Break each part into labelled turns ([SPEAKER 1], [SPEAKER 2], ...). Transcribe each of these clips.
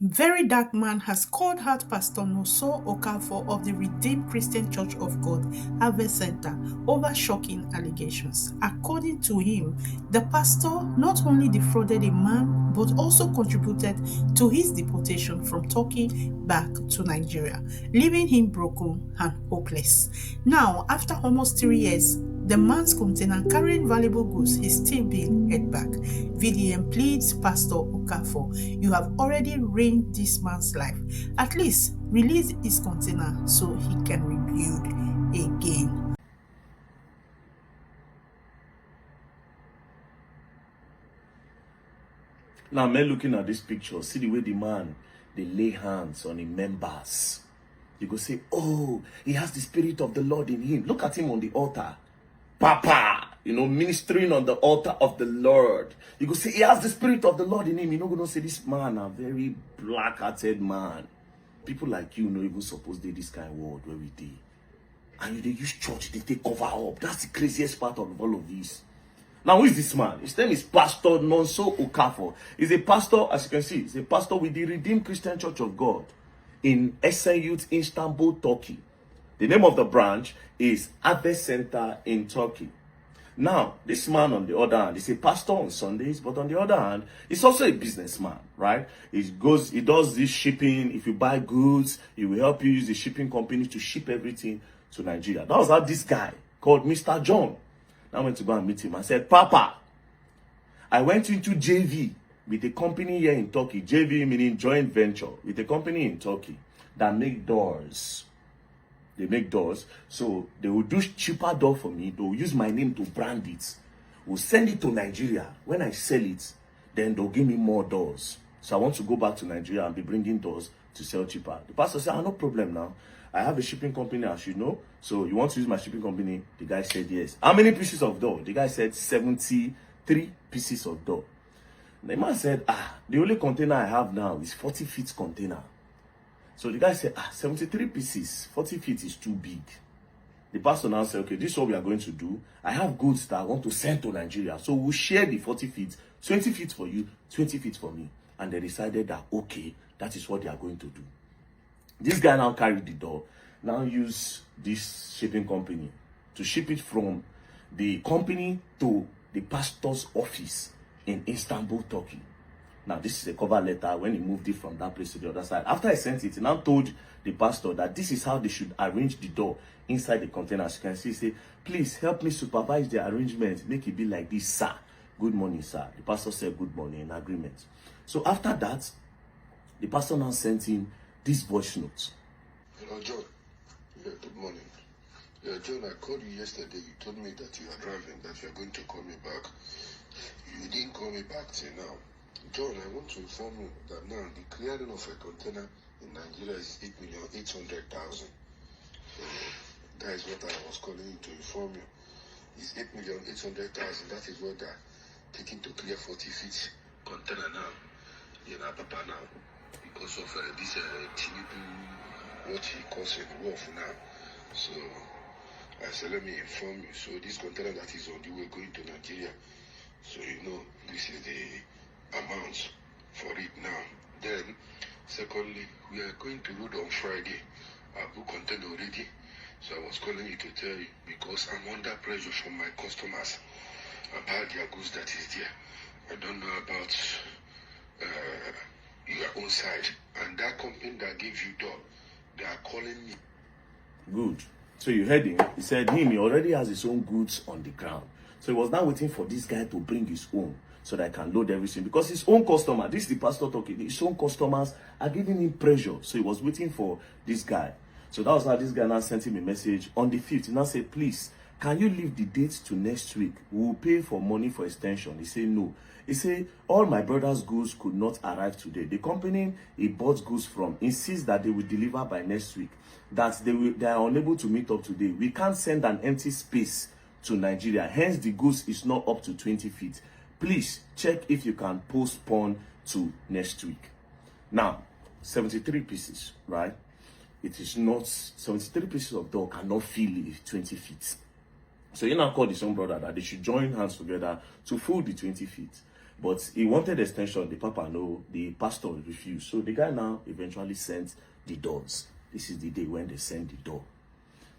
[SPEAKER 1] Verydarkman has called out Pastor Nonso Okafor of the Redeemed Christian Church of God, Harvest Center, over shocking allegations. According to him, the pastor not only defrauded a man, but also contributed to his deportation from Turkey back to Nigeria, leaving him broken and hopeless. Now, after almost 3 years, the man's container carrying valuable goods is still being held back. VDM pleads Pastor Okafor, you have already ruined this man's life. At least release his container so he can rebuild again.
[SPEAKER 2] Now, men looking at this picture, see the way the man, they lay hands on his members. You go say, oh, he has the Spirit of the Lord in him. Look at him on the altar. Papa, ministering on the altar of the Lord. You go say, he has the Spirit of the Lord in him. You're not going to say, this man, a very black-hearted man. People like you, even supposed to do this kind of word where we did. And they use church, they take cover up. That's the craziest part of all of this. Now, who is this man? His name is Pastor Nonso Okafor. He's a pastor, as you can see, he's a pastor with the Redeemed Christian Church of God in Esen Youth, Istanbul, Turkey. The name of the branch is Harvest Center in Turkey. Now, this man, on the other hand, is a pastor on Sundays, but on the other hand, he's also a businessman, right? He does this shipping. If you buy goods, he will help you use the shipping company to ship everything to Nigeria. That was how this guy called Mr. John. I went to go and meet him. I said, Papa, I went into JV with a company here in Turkey. JV meaning joint venture with a company in Turkey that make doors. They make doors. So they will do cheaper door for me. They will use my name to brand it. We'll send it to Nigeria. When I sell it, then they'll give me more doors. So I want to go back to Nigeria and be bringing doors to sell cheaper. The pastor said, no problem now. I have a shipping company, as you know. So you want to use my shipping company? The guy said yes. How many pieces of door? The guy said 73 pieces of door. The man said, the only container I have now is 40 feet container. So the guy said, 73 pieces, 40 feet is too big. The pastor now said, okay, this is what we are going to do. I have goods that I want to send to Nigeria. So we'll share the 40 feet, 20 feet for you, 20 feet for me. And they decided that, okay, that is what they are going to do. This guy now carried the door, now use this shipping company to ship it from the company to the pastor's office in Istanbul, Turkey. Now, this is a cover letter when he moved it from that place to the other side. After I sent it, he now told the pastor that this is how they should arrange the door inside the container. As you can see, say, please help me supervise the arrangement. Make it be like this, sir. Good morning, sir. The pastor said good morning in agreement. So after that, the pastor now sent him this voice note.
[SPEAKER 3] Hello, John. Yeah, good morning. Yeah, John, I called you yesterday. You told me that you are driving, that you are going to call me back. You didn't call me back till now. John, I want to inform you that now the clearing of a container in Nigeria is 8,800,000. So that is what I was calling you to inform you. It's 8,800,000. That is what they're taking to clear 40 feet container now. Papa now. Because of this Tinubu, what he calls a wolf now. So I said, let me inform you. So this container that is on the way going to Nigeria. So this is the amount for it now. Then, secondly, we are going to road on Friday. I booked content already. So I was calling you to tell you because I'm under pressure from my customers about their goods that is there. I don't know about your own side. And that company that gave you door, they are calling me.
[SPEAKER 2] Good. So you heard him. He said he already has his own goods on the ground. So he was now waiting for this guy to bring his own so that I can load everything. Because his own customer, this is the pastor talking, his own customers are giving him pressure. So he was waiting for this guy. So that was how this guy now sent him a message on the 5th. He now said, please, can you leave the date to next week? We will pay for money for extension. He said, no. He said, all my brother's goods could not arrive today. The company he bought goods from insists that they will deliver by next week. That they are unable to meet up today. We can't send an empty space to Nigeria. Hence, the goods is not up to 20 feet. Please check if you can postpone to next week. Now, 73 pieces, right? It is not 73 pieces of door cannot fill 20 feet. So he now called his own brother that they should join hands together to fill the 20 feet. But he wanted extension. The papa no, the pastor refused. So the guy now eventually sent the doors. This is the day when they send the door.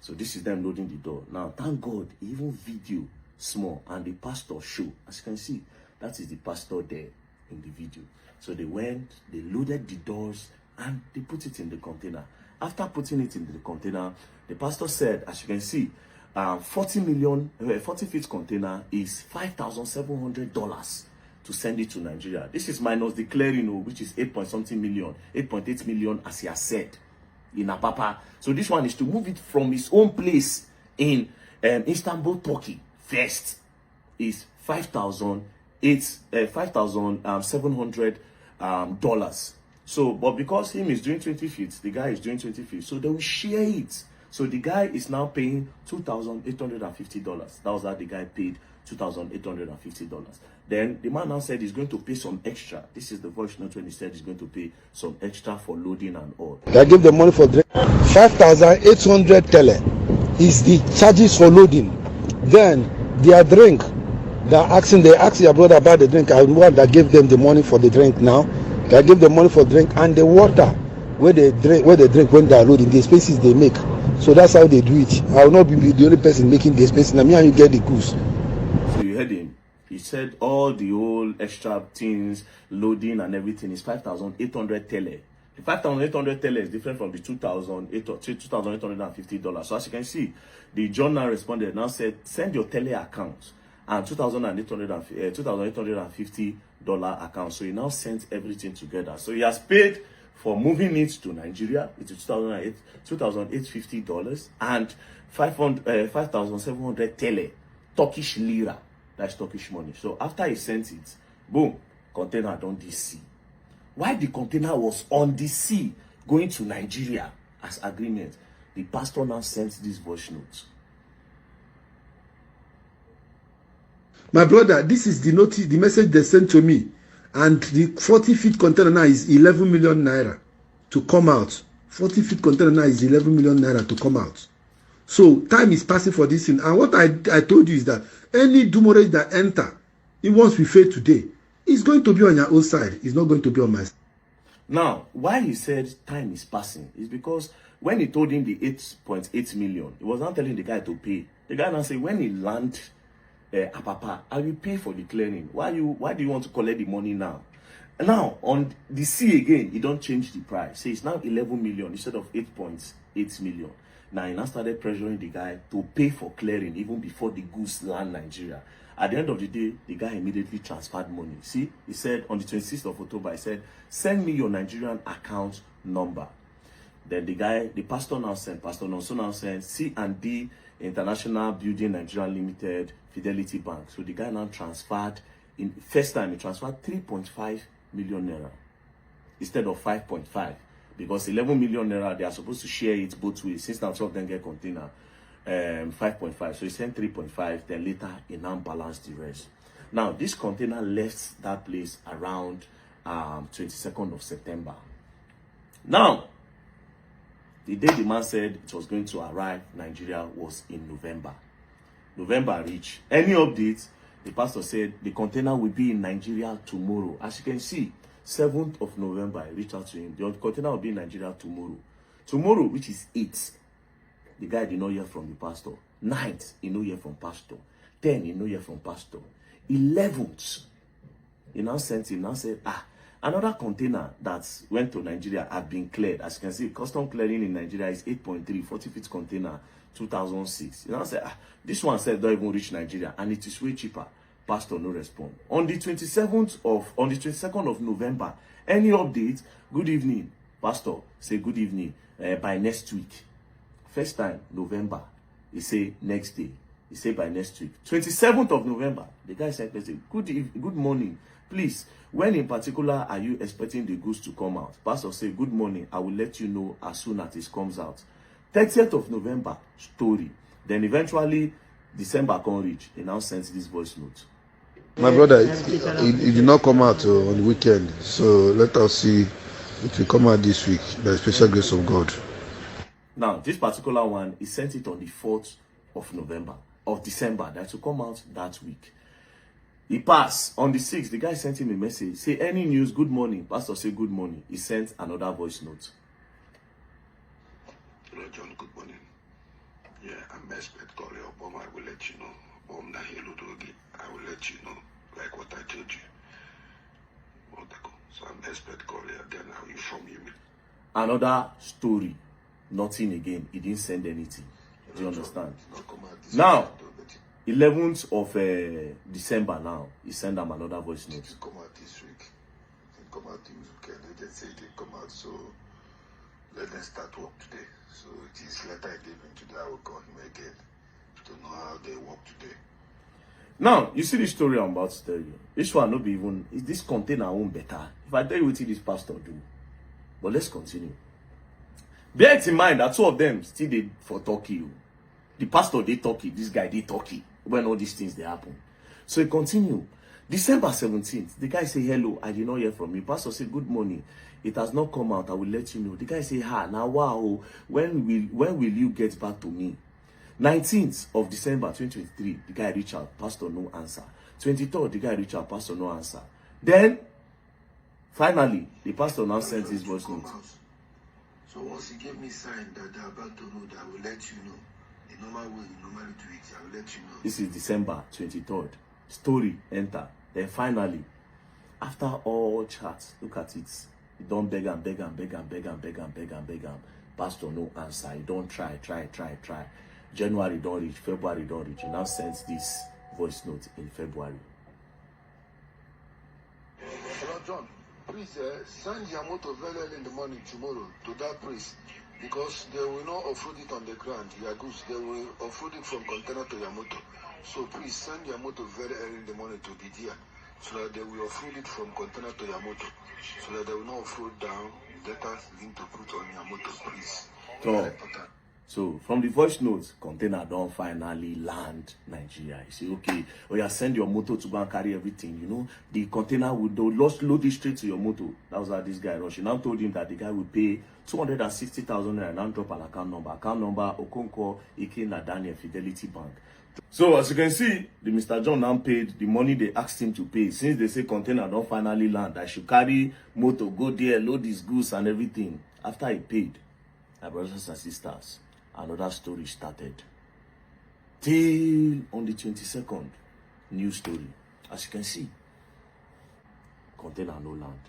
[SPEAKER 2] So this is them loading the door. Now, thank God, even video small and the pastor show. As you can see, that is the pastor there in the video. So they went, they loaded the doors and they put it in the container. After putting it in the container, the pastor said, as you can see, 40 feet container is $5,700 to send it to Nigeria. This is minus the clearing, which is 8.something million, 8.8 million, as he has said in Apapa. So this one is to move it from his own place in Istanbul, Turkey. First is $5,700. So, but because him is doing 20 feet, the guy is doing 20 feet, so they will share it. So the guy is now paying $2,850. That was how the guy paid $2,850. Then the man now said he's going to pay some extra. This is the voice note when he said he's going to pay some extra for loading and all.
[SPEAKER 4] I give the money for drink. 5,800 tele is the charges for loading. Then their drink, they ask your brother about the drink. I'm the one that gave them the money for the drink now. They give the money for drink and the water where they drink when they are loading, the spaces they make. So that's how they do it. I will not be the only person making the spaces. Now me and you get the goose.
[SPEAKER 2] So you heard him. He said all the whole extra things, loading and everything is 5,800 tele. The 5,800 tele is different from the $2,850. So as you can see, the John now responded, now said, send your tele account and $2,850 account. So he now sent everything together. So he has paid for moving it to Nigeria, which is $2,850 and 5,700 tele, Turkish lira. That's Turkish money. So after he sent it, boom, container on the sea. While the container was on the sea going to Nigeria as agreement, the pastor now sent this voice note.
[SPEAKER 4] My brother, this is the notice, the message they sent to me. And the 40-feet container now is 11 million naira to come out. 40-feet container now is 11 million naira to come out. So time is passing for this thing. And what I told you is that any dumorage that enter, it once we fail today, it's going to be on your own side. It's not going to be on my side.
[SPEAKER 2] Now, why he said time is passing is because when he told him the 8.8 million, he was not telling the guy to pay. The guy now said, when he land Apapa, I will pay for the clearing. Why do you want to collect the money now? Now, on the sea again, he don't change the price. So it's now 11 million instead of 8.8 million. Now, he now started pressuring the guy to pay for clearing even before the goods land Nigeria. At the end of the day, the guy immediately transferred money. See, he said on the 26th of October, he said, send me your Nigerian account number. Then the pastor now sent, Pastor Nonso now sent C&D International Building Nigeria Limited, Fidelity Bank. So the guy now transferred, first time he transferred 3.5 million naira instead of 5.5. Because 11 million naira, they are supposed to share it both ways. Since now some of them get container, 5.5. So he sent 3.5. Then later he now balanced the rest. Now this container left that place around 22nd of September. Now the day the man said it was going to arrive Nigeria was in November. November reached. Any updates? The pastor said the container will be in Nigeria tomorrow. As you can see, 7th of November, I reached out to him. The container will be in Nigeria tomorrow. Tomorrow, which is 8th, the guy did not hear from the pastor. 9th, he no hear from pastor. 10th, he no hear from pastor. 11th, he now sent him, now said, another container that went to Nigeria had been cleared. As you can see, custom clearing in Nigeria is 8.3, 40 feet container, 2006. He now said, this one said don't even reach Nigeria, and it is way cheaper. Pastor no respond. On the 22nd of November, any update? Good evening. Pastor say good evening by next week. First time November, he say next day. He say by next week. 27th of November, the guy said, good morning. Please, when in particular are you expecting the goods to come out? Pastor say, good morning. I will let you know as soon as it comes out. 30th of November, story. Then eventually, December can reach. He now sends this voice note.
[SPEAKER 4] My brother, it did not come out on the weekend. So let us see if it will come out this week by the special grace of God.
[SPEAKER 2] Now, this particular one, he sent it on the 4th of December, that will come out that week. He passed. On the 6th, the guy sent him a message. Say, any news, good morning. Pastor say, good morning. He sent another voice note.
[SPEAKER 3] Hello, John, good morning. Yeah, I'm expert call your bomb. I will let you know. Bomb na hello dogi. I will let you know. Like what I told you. So I'm expert call you. Then I will inform you.
[SPEAKER 2] Another story. Nothing again. He didn't send anything. Do you understand? Now, 11th of December now, he sent them another voice note.
[SPEAKER 3] It come out this week. It come out this weekend. They just say it come out. So let them start work today. So it is letter I gave him today. I will call him again to know how they work today.
[SPEAKER 2] Now, you see the story I'm about to tell you. This one not be even, is this container won't better? If I tell you what this pastor do. But let's continue. Bear it in mind that two of them still did for Turkey. The pastor did Turkey, this guy did Turkey. When all these things they happen. So he continue. December 17th, the guy say, hello, I did not hear from you. Pastor said, good morning. It has not come out. I will let you know. The guy say, now wow, when will you get back to me? 19th of December 2023, the guy reach out, pastor no answer. 23rd, the guy reach out, pastor no answer. Then, finally, the pastor now sends his voice note.
[SPEAKER 3] So once he gave me sign that they're about to know, that I will let you know. The normal way you normally do it, I will let you know.
[SPEAKER 2] This is December 23rd. Story, enter. Then finally, after all chats, look at it. He don't beg and beg and beg and beg and beg and beg and beg and pastor no answer. He don't try. January don't reach, February don't reach. He now sends this voice note in February.
[SPEAKER 3] Hello, John. Please send your motor very early in the morning tomorrow to that place, because they will not offload it on the ground. Your goods, they will offload it from container to your motor. So please send your motor very early in the morning to be there, so that they will offload it from container to your motor, so that they will not offload down. Let us link to put on your motor, please.
[SPEAKER 2] So from the voice notes, container don't finally land Nigeria. You say, okay, or you send your motor to go and carry everything. You know, the container would load it straight to your motor. That was how this guy rushed. He now told him that the guy would pay 260,000 and now drop an account number. Account number Okonko Ike Daniel Fidelity Bank. So as you can see, the Mr. John now paid the money they asked him to pay. Since they say container don't finally land, I should carry motor, go there, load his goods and everything. After he paid, my brothers and sisters, another story started. Till on the 22nd, new story. As you can see, container no land.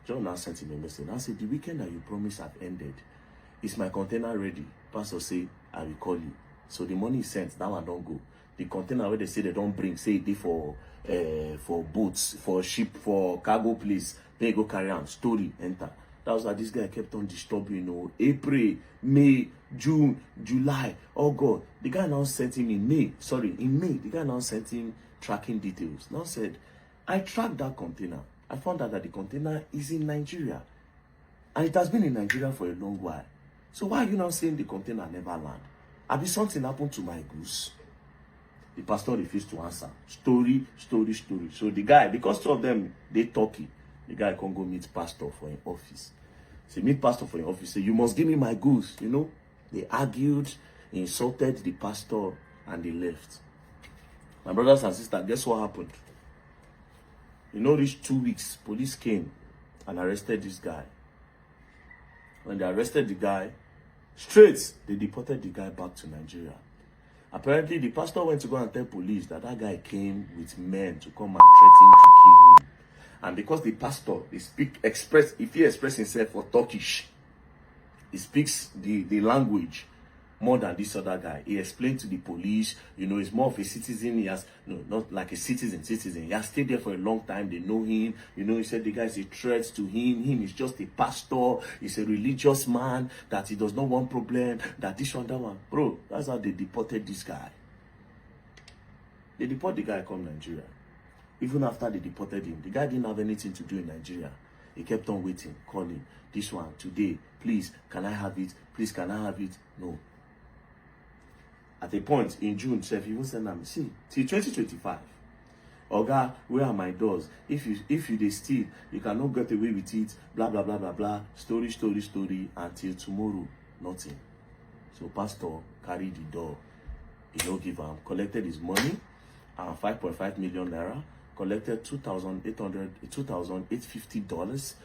[SPEAKER 2] John now sent him a message. Now said, the weekend that you promised have ended. Is my container ready? Pastor say, I will call you. So the money is sent, that one don't go. The container where they say they don't bring, say they for boats, for ship, for cargo place, they go carry on. Story, enter. That was why this guy kept on disturbing, you know. April, May, June, July, August. The guy now sent him in May. The guy now sent him tracking details. Now said, I tracked that container. I found out that the container is in Nigeria. And it has been in Nigeria for a long while. So why are you now saying the container never land? Have something happened to my goose? The pastor refused to answer. Story. So the guy, because two of them, they talking. The guy can't go meet pastor for an office. Say, meet pastor for an office. Say, you must give me my goods. You know, they argued, insulted the pastor, and they left. My brothers and sisters, guess what happened? You know, these 2 weeks, police came and arrested this guy. When they arrested the guy, straight, they deported the guy back to Nigeria. Apparently, the pastor went to go and tell police that guy came with men to come and threaten to kill him. And because the pastor, if he express himself for Turkish, he speaks the language more than this other guy. He explained to the police, you know, he's more of a citizen. He has, no, not like a citizen. He has stayed there for a long time. They know him. You know, he said the guy is a threat to him. Him is just a pastor. He's a religious man, that he does not want problem, that this one, that one. Bro, that's how they deported this guy. They deport the guy come Nigeria. Even after they deported him, the guy didn't have anything to do in Nigeria. He kept on waiting, calling. This one, today, please, can I have it? Please, can I have it? No. At a point in June, Chef even said, see, till 2025. Oga, where are my doors? If you they steal, you cannot get away with it. Blah, blah, blah, blah, blah. Story. Until tomorrow, nothing. So pastor carried the door. He no give him, collected his money, 5.5 million naira, collected $2,850.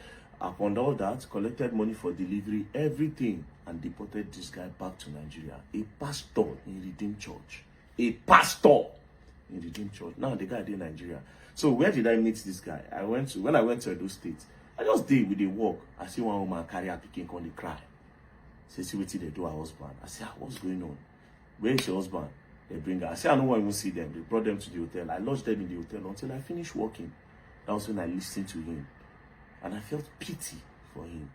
[SPEAKER 2] Upon all that, collected money for delivery, everything, and deported this guy back to Nigeria. A pastor in Redeemed Church. A pastor in Redeemed Church. Now the guy in Nigeria. So where did I meet this guy? When I went to Edo State, I just did with the walk. I see one woman carry her picking on the cry. Say, see what they do her husband. I say, what's going on? Where is your husband? They bring her. I say, I don't want to see them. They brought them to the hotel. I lodged them in the hotel until I finished working. That was when I listened to him. And I felt pity for him.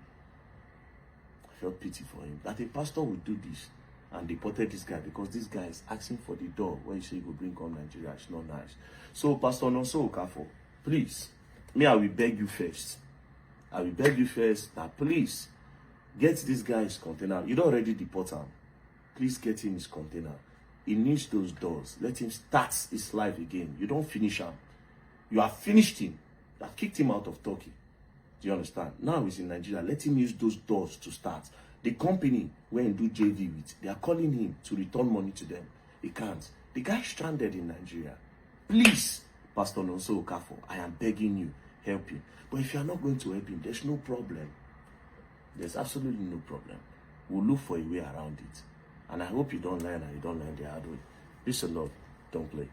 [SPEAKER 2] I felt pity for him. That a pastor would do this and deported this guy because this guy is asking for the door when you say he will bring come Nigeria. It's not nice. So, Pastor Nonso Okafor, please, I will beg you first. I will beg you first that please get this guy his container. You don't already deport him. Please get him his container. He needs those doors. Let him start his life again. You don't finish him. You have finished him. You have kicked him out of Turkey. Do you understand? Now he's in Nigeria. Let him use those doors to start. The company where he do JV with, they are calling him to return money to them. He can't. The guy is stranded in Nigeria. Please, Pastor Nonso Okafor, I am begging you, help him. But if you are not going to help him, there's no problem. There's absolutely no problem. We'll look for a way around it. And I hope you don't learn and you don't learn the hard way. Peace and love. Don't play.